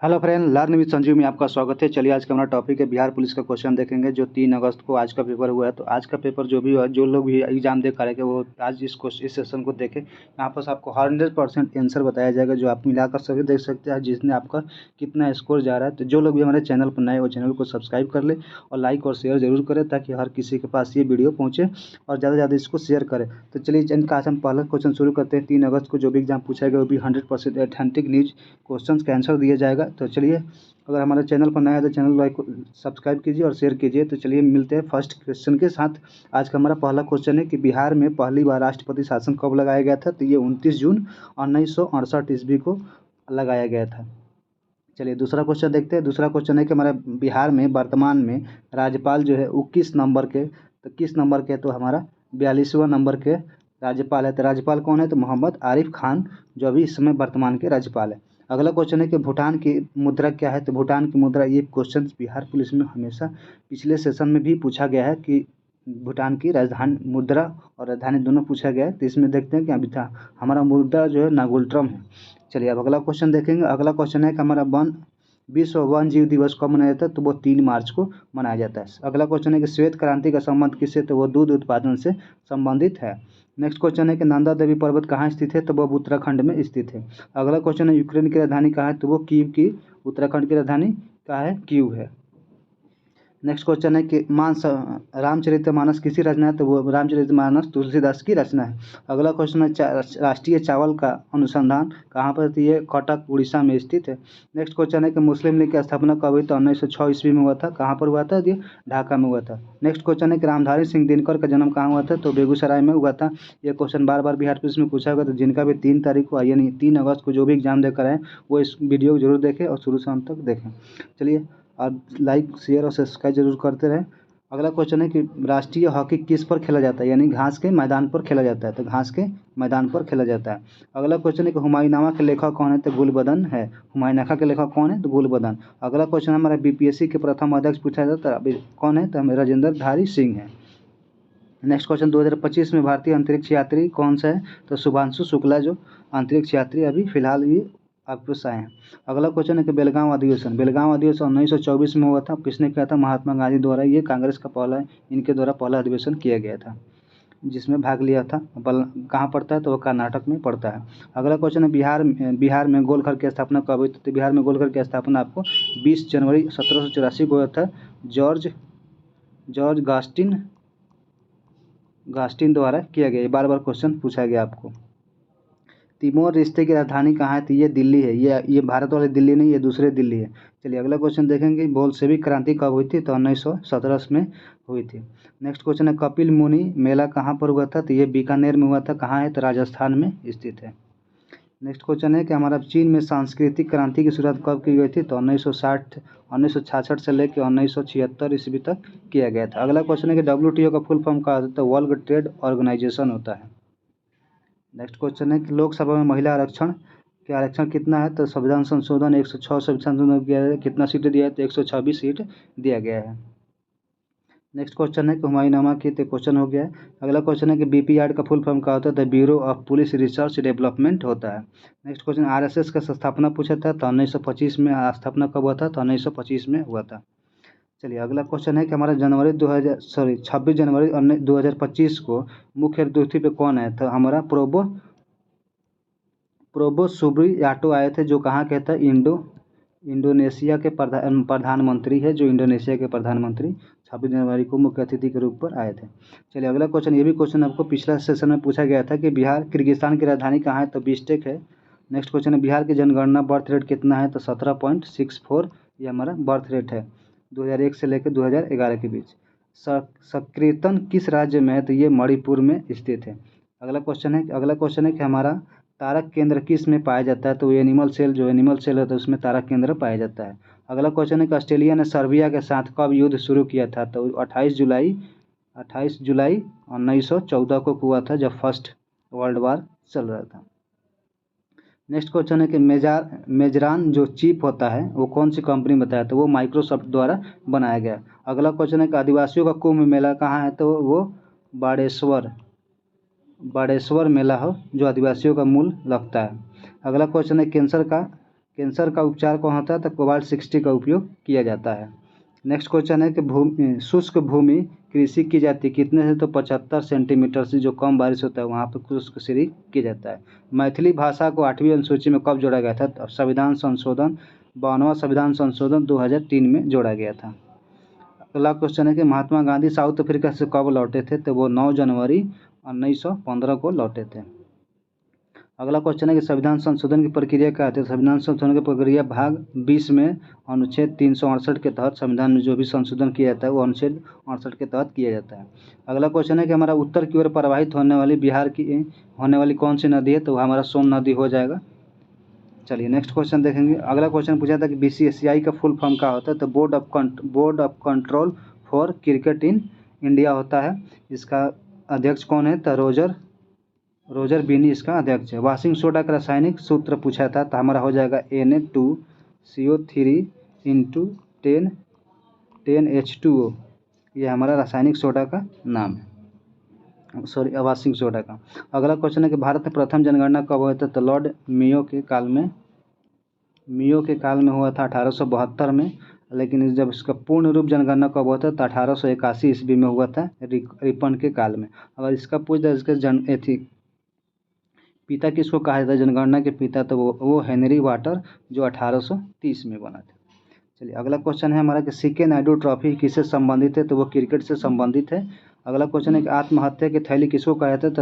Hello friend, learn with Sanjeev में आपका स्वागत है। चलिए आज का हमारा टॉपिक है बिहार पुलिस का क्वेश्चन देखेंगे जो 3 अगस्त को आज का पेपर हुआ है। तो आज का पेपर जो भी हुआ, जो लोग भी एग्जाम दे करेंगे वो आज इस सेशन को देखें। यहाँ पर आपको 100% आंसर बताया जाएगा जो आप मिलाकर सभी देख सकते हैं जिसने आपका कितना स्कोर जा रहा है। तो जो लोग भी हमारे चैनल पर नए वो चैनल को सब्सक्राइब कर ले और लाइक और शेयर जरूर करें ताकि हर किसी के पास ये वीडियो पहुँचे और ज़्यादा से ज़्यादा इसको शेयर करें। तो चलिए इनका आज हम पहला क्वेश्चन शुरू करते हैं। 3 अगस्त को जो भी एग्जाम पूछा गया वो भी 100% ऑथेंटिक न्यूज क्वेश्चन का आंसर दिया जाएगा। तो चलिए, अगर हमारे चैनल पर नया है तो चैनल लाइक सब्सक्राइब कीजिए और शेयर कीजिए। तो चलिए मिलते हैं फर्स्ट क्वेश्चन के साथ। आज का हमारा पहला क्वेश्चन है कि बिहार में पहली बार राष्ट्रपति शासन कब लगाया गया था। तो ये 29 जून 1968 ईस्वी को लगाया गया था। चलिए दूसरा क्वेश्चन देखते हैं। दूसरा क्वेश्चन है कि हमारा बिहार में वर्तमान में राज्यपाल जो है वो किस नंबर के, तो किस नंबर के, तो हमारा 42वां नंबर के राज्यपाल है। तो राज्यपाल कौन है, तो मोहम्मद आरिफ खान जो अभी इस समय वर्तमान के राज्यपाल है। अगला क्वेश्चन है कि भूटान की मुद्रा क्या है। तो भूटान की मुद्रा, ये क्वेश्चन बिहार पुलिस में हमेशा पिछले सेशन में भी पूछा गया है कि भूटान की राजधानी मुद्रा और राजधानी दोनों पूछा गया है। तो इसमें देखते हैं कि अभी था हमारा मुद्रा जो है नागुलट्रम है। चलिए अब अगला क्वेश्चन देखेंगे। अगला क्वेश्चन है कि हमारा विश्व वन जीव दिवस कब मनाया जाता है। तो वो 3 मार्च को मनाया जाता है। अगला क्वेश्चन है कि श्वेत क्रांति का संबंध किससे, तो वो दूध उत्पादन से संबंधित है। नेक्स्ट क्वेश्चन है कि नंदा देवी पर्वत कहाँ स्थित है। तो वो उत्तराखंड में स्थित है। अगला क्वेश्चन है यूक्रेन की राजधानी कहाँ है। तो वो कीव की, उत्तराखंड की राजधानी कहाँ है, कीव है। नेक्स्ट क्वेश्चन है कि रामचरितमानस किसी रचना है। तो वो रामचरितमानस तुलसीदास की रचना है। अगला क्वेश्चन है राष्ट्रीय चावल का अनुसंधान कहाँ पर, तो ये कटक उड़ीसा में स्थित है। नेक्स्ट क्वेश्चन है कि मुस्लिम लीग की स्थापना कब हुई। तो 1906 ईस्वी में हुआ था। कहाँ पर हुआ था, ये ढाका में हुआ था। नेक्स्ट क्वेश्चन है कि रामधारी सिंह दिनकर का जन्म कहाँ हुआ था। तो बेगूसराय में हुआ था। ये क्वेश्चन बार बार बिहार पुलिस में पूछा गया। तो जिनका भी 3 तारीख को यानी 3 अगस्त को जो भी एग्जाम देकर आए वो इस वीडियो को जरूर देखें और शुरू से अंत तक देखें। चलिए आप लाइक शेयर और सब्सक्राइब जरूर करते रहें। अगला क्वेश्चन है कि राष्ट्रीय हॉकी किस पर खेला जाता है, यानी घास के मैदान पर खेला जाता है। तो घास के मैदान पर खेला जाता है। अगला क्वेश्चन है कि हुमायूंनामा के लेखक कौन है। तो गुलबदन है। हुमायूंनामा के लेखक कौन है, तो गुलबदन। अगला क्वेश्चन हमारा बीपीएससी के प्रथम अध्यक्ष पूछा जाता है अभी कौन है, तो हमें राजेंद्र धारी सिंह है। नेक्स्ट क्वेश्चन 2025 में भारतीय अंतरिक्ष यात्री कौन सा है। तो शुभांशु शुक्ला जो अंतरिक्ष यात्री अभी फिलहाल ये वापस आए हैं। अगला क्वेश्चन है कि बेलगांव अधिवेशन 1924 में हुआ था। किसने किया था, महात्मा गांधी द्वारा। ये कांग्रेस का पहला, इनके द्वारा पहला अधिवेशन किया गया था जिसमें भाग लिया था। कहाँ पड़ता है, तो वो कर्नाटक में पड़ता है। अगला क्वेश्चन है बिहार में गोलघर की स्थापना कब हुई। तो बिहार में गोलघर की स्थापना आपको 20 जनवरी 1784 को हुआ था। जॉर्ज गास्टिन द्वारा किया गया। बार बार क्वेश्चन पूछा गया आपको। तिमोर रिश्ते की राजधानी कहाँ है। तो ये दिल्ली है। ये भारत वाली दिल्ली नहीं, ये दूसरे दिल्ली है। चलिए अगला क्वेश्चन देखेंगे। बोल्शेविक क्रांति कब हुई थी। तो 1917 में हुई थी। नेक्स्ट क्वेश्चन है कपिल मुनि मेला कहाँ पर हुआ था। तो ये बीकानेर में हुआ था। कहाँ है, तो राजस्थान में स्थित है। नेक्स्ट क्वेश्चन है कि हमारा चीन में सांस्कृतिक क्रांति की शुरुआत कब की गई थी। तो 1966 से लेकर 1976 ईस्वी तक किया गया था। अगला क्वेश्चन है कि WTO का फुल फॉर्म क्या होता है। तो वर्ल्ड ट्रेड ऑर्गेनाइजेशन होता है। नेक्स्ट क्वेश्चन है कि लोकसभा में महिला आरक्षण के आरक्षण कितना है। तो संविधान संशोधन 106 संविधान संशोधन किया है। कितना सीट दिया है, तो 126 सीट दिया गया है। नेक्स्ट क्वेश्चन है कि हुमायूंनामा की, तो क्वेश्चन हो गया है। अगला क्वेश्चन है कि BPRD का फुल फॉर्म क्या होता है। तो bureau of police research development होता है। नेक्स्ट क्वेश्चन RSS का स्थापना पूछा था। तो 1925 में स्थापना कब हुआ था। तो 1925 में हुआ था। चलिए अगला क्वेश्चन है कि हमारा 26 जनवरी 2025 को मुख्य ड्यूटी पे कौन है। तो हमारा प्रोबो सुबियाटो आए थे, जो कहाँ के थे, इंडोनेशिया के प्रधानमंत्री है, जो इंडोनेशिया के प्रधानमंत्री 26 जनवरी को मुख्य अतिथि के रूप पर आए थे। चलिए अगला क्वेश्चन, ये भी क्वेश्चन आपको पिछला सेशन में पूछा गया था कि किर्गिस्तान की राजधानी कहाँ है। तो बिश्केक है। नेक्स्ट क्वेश्चन है बिहार की जनगणना बर्थ रेट कितना है। तो 17.64 ये हमारा बर्थ रेट है 2001 से लेकर 2011 के बीच। संकीर्तन किस राज्य में है। तो ये मणिपुर में स्थित है। अगला क्वेश्चन है कि हमारा तारक केंद्र किस में पाया जाता है। तो एनिमल सेल होता है उसमें तारक केंद्र पाया जाता है। अगला क्वेश्चन है कि ऑस्ट्रेलिया ने सर्बिया के साथ कब युद्ध शुरू किया था। तो 28 जुलाई 1914 को हुआ था, जब फर्स्ट वर्ल्ड वार चल रहा था। नेक्स्ट क्वेश्चन है कि मेजरान जो चिप होता है वो कौन सी कंपनी बताया। तो वो माइक्रोसॉफ्ट द्वारा बनाया गया। अगला क्वेश्चन है कि आदिवासियों का कुंभ मेला कहाँ है। तो वो बाड़ेश्वर मेला हो, जो आदिवासियों का मूल लगता है। अगला क्वेश्चन है कैंसर का उपचार कौन होता है? तो कोबाल्ट 60 का उपयोग किया जाता है। नेक्स्ट क्वेश्चन है कि शुष्क भूमि कृषि की जाती है कितने से? तो 75 सेंटीमीटर से, जो कम बारिश होता है वहाँ पर शुष्क कृषि किया जाता है। मैथिली भाषा को 8वीं अनुसूची में कब जोड़ा गया था? तो संविधान संशोधन 52वां संविधान संशोधन 2003 में जोड़ा गया था। अगला क्वेश्चन है कि महात्मा गांधी साउथ अफ्रीका से कब लौटे थे? तो वो 9 जनवरी 1915 को लौटे थे। अगला क्वेश्चन है कि संविधान संशोधन की प्रक्रिया क्या होती है? संविधान संशोधन की प्रक्रिया भाग 20 में अनुच्छेद 368 के तहत संविधान में जो भी संशोधन किया जाता है वो अनुच्छेद 68 के तहत किया जाता है। अगला क्वेश्चन है कि हमारा उत्तर की ओर प्रवाहित होने वाली बिहार की होने वाली कौन सी नदी है? तो वह हमारा सोन नदी हो जाएगा। चलिए नेक्स्ट क्वेश्चन देखेंगे। अगला क्वेश्चन पूछा था कि BCCI का फुल फॉर्म क्या होता है? तो board of control for cricket in India होता है। इसका अध्यक्ष कौन है? तो रोजर बिनी इसका अध्यक्ष है। वॉशिंग सोडा का रासायनिक सूत्र पूछा था, तो हमारा हो जाएगा Na2CO3 इंटू 10H2O। ये हमारा रासायनिक सोडा का नाम है, सॉरी वॉशिंग सोडा का। अगला क्वेश्चन है कि भारत में प्रथम जनगणना कब हुआ था? तो लॉर्ड मियो के काल में हुआ था 1872 में। लेकिन जब इसका पूर्ण रूप जनगणना कब हुआ था? तो 1881 ईस्वी में हुआ था, रिपन के काल में। अगर इसका पूछ दे इसके पिता किसको कहा जाता है जनगणना के पिता? तो वो हेनरी वाटर, जो 1830 में बना था। चलिए अगला क्वेश्चन है हमारा कि सीके नायडू ट्रॉफी किससे संबंधित है? तो वो क्रिकेट से संबंधित है। अगला क्वेश्चन है कि आत्महत्या की थैली किसको कहा जाता है? तो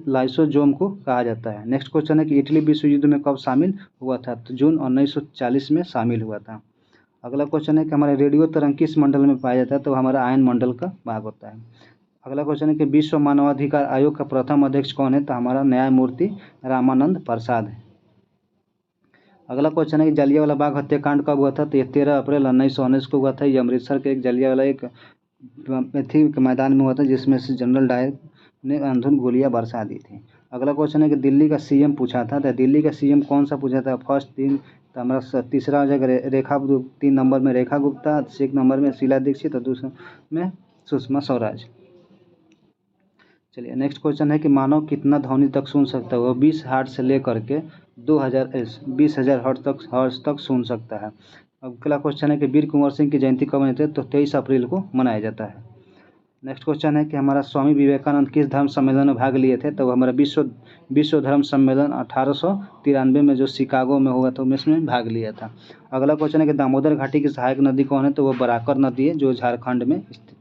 लाइसोजोम को कहा जाता है। नेक्स्ट क्वेश्चन है कि इटली विश्व युद्ध में कब शामिल हुआ था? तो जून 1940 में शामिल हुआ था। अगला क्वेश्चन है कि हमारे रेडियो तरंग किस मंडल में पाया जाता है? तो हमारा आयन मंडल का भाग होता है। अगला क्वेश्चन है कि विश्व मानवाधिकार आयोग का प्रथम अध्यक्ष कौन है? तो हमारा न्यायमूर्ति रामानंद प्रसाद है। अगला क्वेश्चन है कि जलियांवाला बाग हत्याकांड कब हुआ था? तो ये 13 अप्रैल 1919 को हुआ था। ये अमृतसर के एक जलियांवाला एक मैदान में हुआ था, जिसमें से जनरल डायर ने अंधाधुंध गोलियां बरसा दी थी। अगला क्वेश्चन है कि दिल्ली का CM पूछा था, तो दिल्ली का CM कौन सा पूछा था? फर्स्ट 3, तो हमारा तीसरा हो जाएगा रेखा 3 नंबर में रेखा गुप्ता, 1 नंबर में शीला दीक्षित और दूसरे में सुषमा स्वराज। चलिए नेक्स्ट क्वेश्चन है कि मानव कितना ध्वनि तक सुन सकता है? वो 20 हर्ट्ज से लेकर के 20,000 हर्ट्ज तक सुन सकता है। अगला क्वेश्चन है कि वीर कुंवर सिंह की जयंती कब मनाते हैं? तो 23 अप्रैल को मनाया जाता है। नेक्स्ट क्वेश्चन है कि हमारा स्वामी विवेकानंद किस धर्म सम्मेलन में भाग लिए थे? तो हमारा विश्व धर्म सम्मेलन 1893 में जो शिकागो में हुआ था उसमें भाग लिया था। अगला क्वेश्चन है कि दामोदर घाटी की सहायक नदी कौन है? तो वो बराकर नदी है, जो झारखंड में स्थित।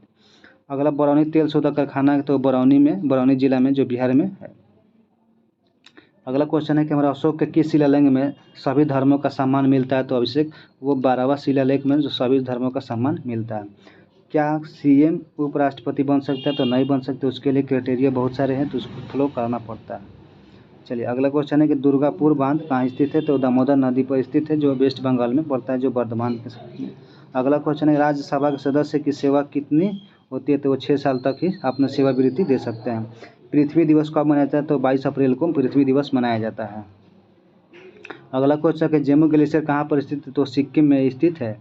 अगला बरौनी तेल शोधक कारखाना है, तो बरौनी जिला में, जो बिहार में है। अगला क्वेश्चन है कि हमारा अशोक के किस शिलालेख में सभी धर्मों का सम्मान मिलता है? तो अभिषेक वो 12वां शिलालेख में जो सभी धर्मों का सम्मान मिलता है। क्या CM उपराष्ट्रपति बन सकता है? तो नहीं बन सकते, उसके लिए क्राइटेरिया बहुत सारे हैं, तो उसको फॉलो करना पड़ता है। चलिए अगला क्वेश्चन है कि दुर्गापुर बांध कहाँ स्थित है? तो दामोदर नदी पर स्थित है, जो वेस्ट बंगाल में पड़ता है, जो वर्धमान के साथ में। अगला क्वेश्चन है राज्यसभा के सदस्य की सेवा कितनी होती है? तो वो 6 साल तक ही अपना सेवानिवृत्ति दे सकते हैं। पृथ्वी दिवस कब मनाया जाता है? तो 22 अप्रैल को पृथ्वी दिवस मनाया जाता है। अगला क्वेश्चन है कि जम्मू ग्लेशियर कहाँ पर स्थित है? तो सिक्किम में स्थित है।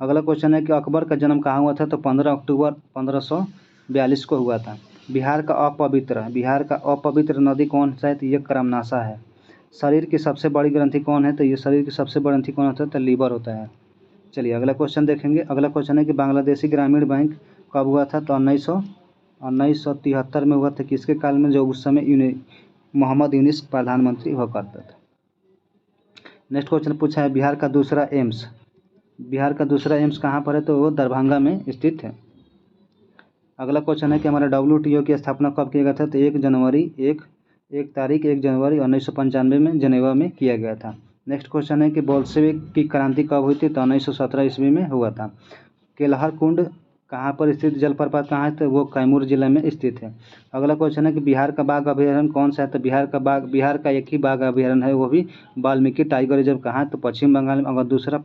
अगला क्वेश्चन है कि अकबर का जन्म कहाँ हुआ था? तो 15 अक्टूबर 1542 को हुआ था। बिहार का अपवित्र नदी कौन सा है? तो ये करमनाशा है। शरीर की सबसे बड़ी ग्रंथि कौन है? तो ये शरीर की सबसे बड़ी ग्रंथि कौन होता है? तो लीवर होता है। चलिए अगला क्वेश्चन देखेंगे। अगला क्वेश्चन है कि बांग्लादेशी ग्रामीण बैंक कब हुआ था? तो 1973 में हुआ था। किसके काल में? जो उस समय मोहम्मद यूनिस प्रधानमंत्री हुआ करता था। नेक्स्ट क्वेश्चन पूछा है बिहार का दूसरा एम्स कहाँ पर है? तो वो दरभंगा में स्थित है। अगला क्वेश्चन है कि हमारा WTO की स्थापना कब किया गया था? तो 1 जनवरी 1995 में जेनेवा में किया गया था। नेक्स्ट क्वेश्चन है कि बोल्शेविक की क्रांति कब हुई थी? तो 1917 ईस्वी में हुआ था। केलहर कुंड कहाँ पर स्थित जलप्रपात कहाँ है? तो वो कैमूर जिला में स्थित है। अगला क्वेश्चन है कि बिहार का बाघ अभयारण्य कौन सा है? तो बिहार का एक ही बाघ अभयारण्य है, वो भी वाल्मीकि टाइगर रिजर्व कहाँ है? तो पश्चिम बंगाल में। अगर दूसरा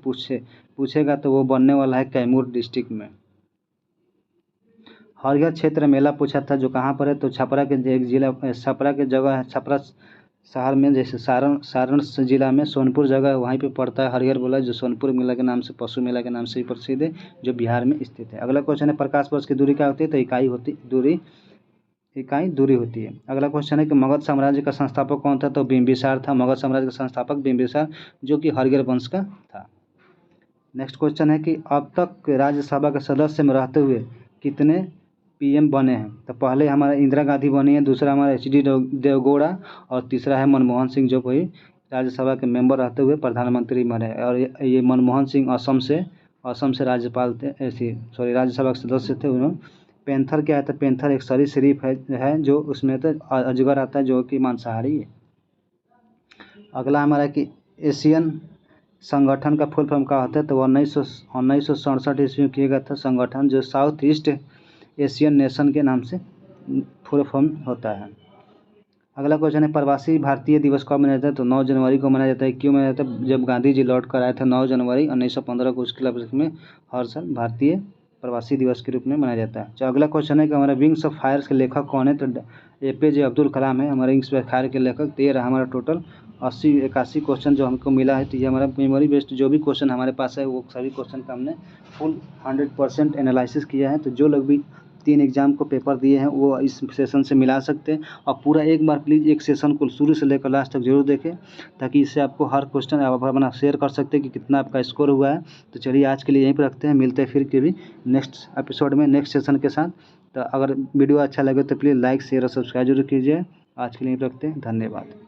पूछेगा तो वो बनने वाला है कैमूर डिस्ट्रिक्ट में। हरिहर क्षेत्र मेला पूछा था, जो कहाँ पर है? तो छपरा के जगह है, छपरा शहर में, जैसे सारण जिला में सोनपुर जगह है, वहीं पे पड़ता है हरिहर बोला, जो सोनपुर मेला के नाम से, पशु मेला के नाम से भी प्रसिद्ध है, जो बिहार में स्थित है। अगला क्वेश्चन है प्रकाश वर्ष की दूरी क्या होती है? तो दूरी इकाई दूरी होती है। अगला क्वेश्चन है कि मगध साम्राज्य का संस्थापक कौन था? तो बिंबिसार था। मगध साम्राज्य का संस्थापक बिंबिसार, जो कि हर्ष वंश का था। नेक्स्ट क्वेश्चन है कि अब तक राज्यसभा के सदस्य में रहते हुए कितने पीएम बने हैं? तो पहले हमारा इंदिरा गांधी बनी है, दूसरा हमारा एच.डी. देवगौड़ा और तीसरा है मनमोहन सिंह, जो कोई राज्यसभा के मेंबर रहते हुए प्रधानमंत्री बने। और ये मनमोहन सिंह असम से राज्यपाल थे, ऐसी राज्यसभा के सदस्य थे। उन्होंने पैंथर क्या है? तो पैंथर एक सरीसृप है जो उसमें तो अजगर आता है, जो कि मांसाहारी है। अगला हमारा कि एशियन संगठन का फुल फॉर्म क्या होता है? तो 1967 ईस्वी में किया गया था संगठन, जो साउथ ईस्ट एशियन नेशन के नाम से फुल फॉर्म होता है। अगला क्वेश्चन है प्रवासी भारतीय दिवस कब मनाया जाता है? तो 9 जनवरी को मनाया जाता है। क्यों मनाया जाता है? जब गांधी जी लौट कर आए थे 9 जनवरी 1915 को, उसके उपलक्ष्य में हर साल भारतीय प्रवासी दिवस के रूप में मनाया जाता है। तो अगला क्वेश्चन है कि हमारा विंग्स ऑफ फायर के लेखक कौन है? तो APJ अब्दुल कलाम है हमारे विंग्स ऑफ फायर के लेखक। तो ये रहा हमारा टोटल 81 क्वेश्चन जो हमको मिला है। तो ये हमारा मेमोरी बेस्ड जो भी क्वेश्चन हमारे पास है, वो सभी क्वेश्चन का हमने फुल 100% एनालिसिस किया है। तो जो लोग भी 3 एग्ज़ाम को पेपर दिए हैं वो इस सेशन से मिला सकते हैं। और पूरा एक बार प्लीज़ एक सेशन को शुरू से लेकर लास्ट तक जरूर देखें, ताकि इससे आपको हर क्वेश्चन आप अपना शेयर कर सकते हैं कि कितना आपका स्कोर हुआ है। तो चलिए आज के लिए यहीं पर रखते हैं, मिलते हैं फिर कभी नेक्स्ट एपिसोड में नेक्स्ट सेशन के साथ। तो अगर वीडियो अच्छा लगे तो प्लीज़ लाइक शेयर और सब्सक्राइब जरूर कीजिए। आज के लिए यहीं पर रखते हैं, धन्यवाद।